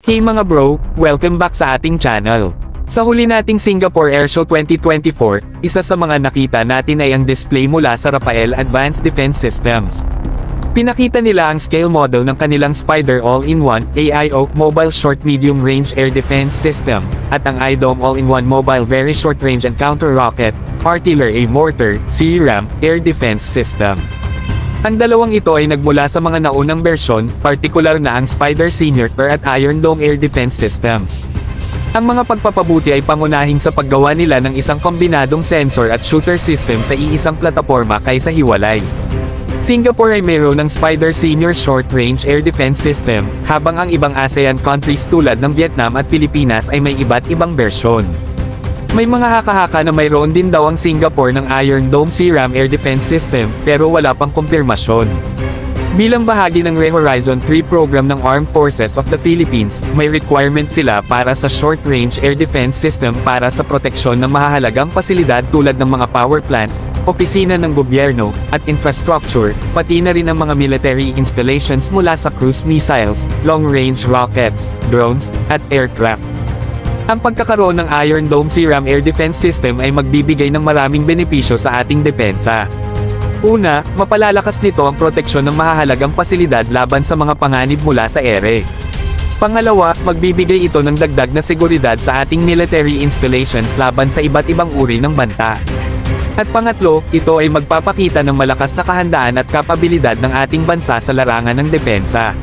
Hey mga bro, welcome back sa ating channel. Sa huli nating Singapore Airshow 2024, isa sa mga nakita natin ay ang display mula sa Rafael Advanced Defense Systems. Pinakita nila ang scale model ng kanilang Spider All-in-One AIO Mobile Short Medium Range Air Defense System, at ang iDome All-in-One Mobile Very Short Range and Counter Rocket, Artillery Mortar, CRAM, Air Defense System. Ang dalawang ito ay nagmula sa mga naunang bersyon, partikular na ang Spider Senior at Iron Dome Air Defense Systems. Ang mga pagpapabuti ay pangunahing sa paggawa nila ng isang kombinadong sensor at shooter system sa iisang plataporma kaysa hiwalay. Singapore ay mayroon ng Spider Senior Short Range Air Defense System, habang ang ibang ASEAN countries tulad ng Vietnam at Pilipinas ay may iba't ibang bersyon. May mga haka-haka na mayroon din daw ang Singapore ng Iron Dome CRAM Air Defense System, pero wala pang kumpirmasyon. Bilang bahagi ng Re-Horizon 3 program ng Armed Forces of the Philippines, may requirement sila para sa Short Range Air Defense System para sa proteksyon ng mahahalagang pasilidad tulad ng mga power plants, opisina ng gobyerno, at infrastructure, pati na rin ang mga military installations mula sa cruise missiles, long-range rockets, drones, at aircraft. Ang pagkakaroon ng Iron Dome CRAM Air Defense System ay magbibigay ng maraming benepisyo sa ating depensa. Una, mapalalakas nito ang proteksyon ng mahahalagang pasilidad laban sa mga panganib mula sa ere. Pangalawa, magbibigay ito ng dagdag na seguridad sa ating military installations laban sa iba't ibang uri ng banta. At pangatlo, ito ay magpapakita ng malakas na kahandaan at kapabilidad ng ating bansa sa larangan ng depensa.